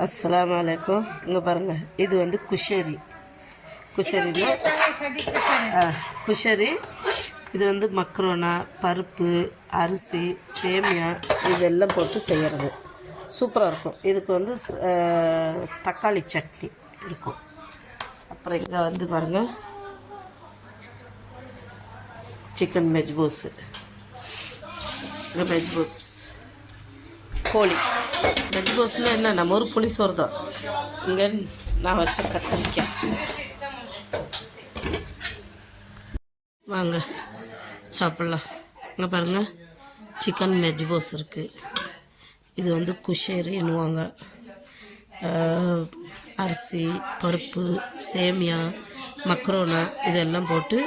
அஸ்ஸலாமு அலைக்கும். இங்கே பாருங்கள், இது வந்து குஷரி. குஷரினா குஷரி. இது வந்து மக்ரோனா, பருப்பு, அரிசி, சேமியா இதெல்லாம் போட்டு செய்கிறது. சூப்பராக இருக்கும். இதுக்கு வந்து தக்காளி சட்னி இருக்கும். அப்புறம் இங்கே வந்து பாருங்கள், சிக்கன் மெஜ்பூஸு. இங்கே மெஜ்பூஸ் கோழி. மெஜ்பூஸ்னால் என்ன, நம்ம ஒரு புளி சோறு தான். இங்கே நான் வச்ச கத்திரிக்காய். வாங்க சாப்பிட்லாம். இங்கே பாருங்கள், சிக்கன் மெஜ்பூஸ் இருக்குது. இது வந்து குஷரின்னுவாங்க. அரிசி, பருப்பு, சேமியா, மக்ரோனா இதெல்லாம் போட்டு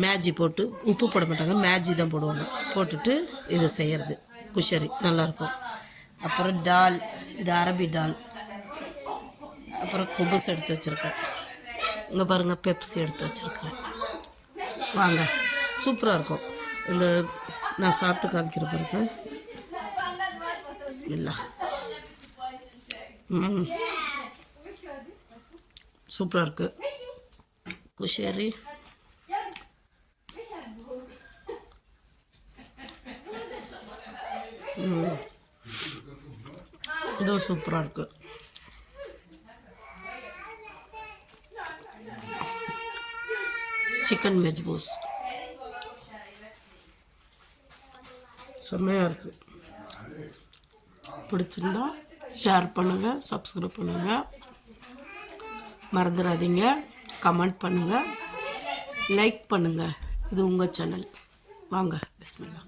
மேஜி போட்டு, உப்பு போட மாட்டாங்க, மேஜி தான் போடுவாங்க. போட்டுட்டு இது செய்கிறது குஷரி, நல்லாயிருக்கும். அப்புறம் டால், இது அரபி டால். அப்புறம் குபுஸ் எடுத்து வச்சுருக்கேன். இங்கே பாருங்கள், பெப்சி எடுத்து வச்சுருக்கேன். வாங்க, சூப்பராக இருக்கும். இந்த நான் சாப்பிட்டு காமிக்கிற பிறகு பிஸ்மில்லா. சூப்பராக இருக்குது குஷரி. இதுவும் சூப்பராக இருக்குது. சிக்கன் மெஜ்பூஸ் செம்மையாக இருக்குது. பிடிச்சிருந்தா ஷேர் பண்ணுங்கள், சப்ஸ்கிரைப் பண்ணுங்கள், மறந்துடாதீங்க. கமெண்ட் பண்ணுங்கள், லைக் பண்ணுங்கள். இது உங்கள் சேனல். வாங்க, பிஸ்மில்லா.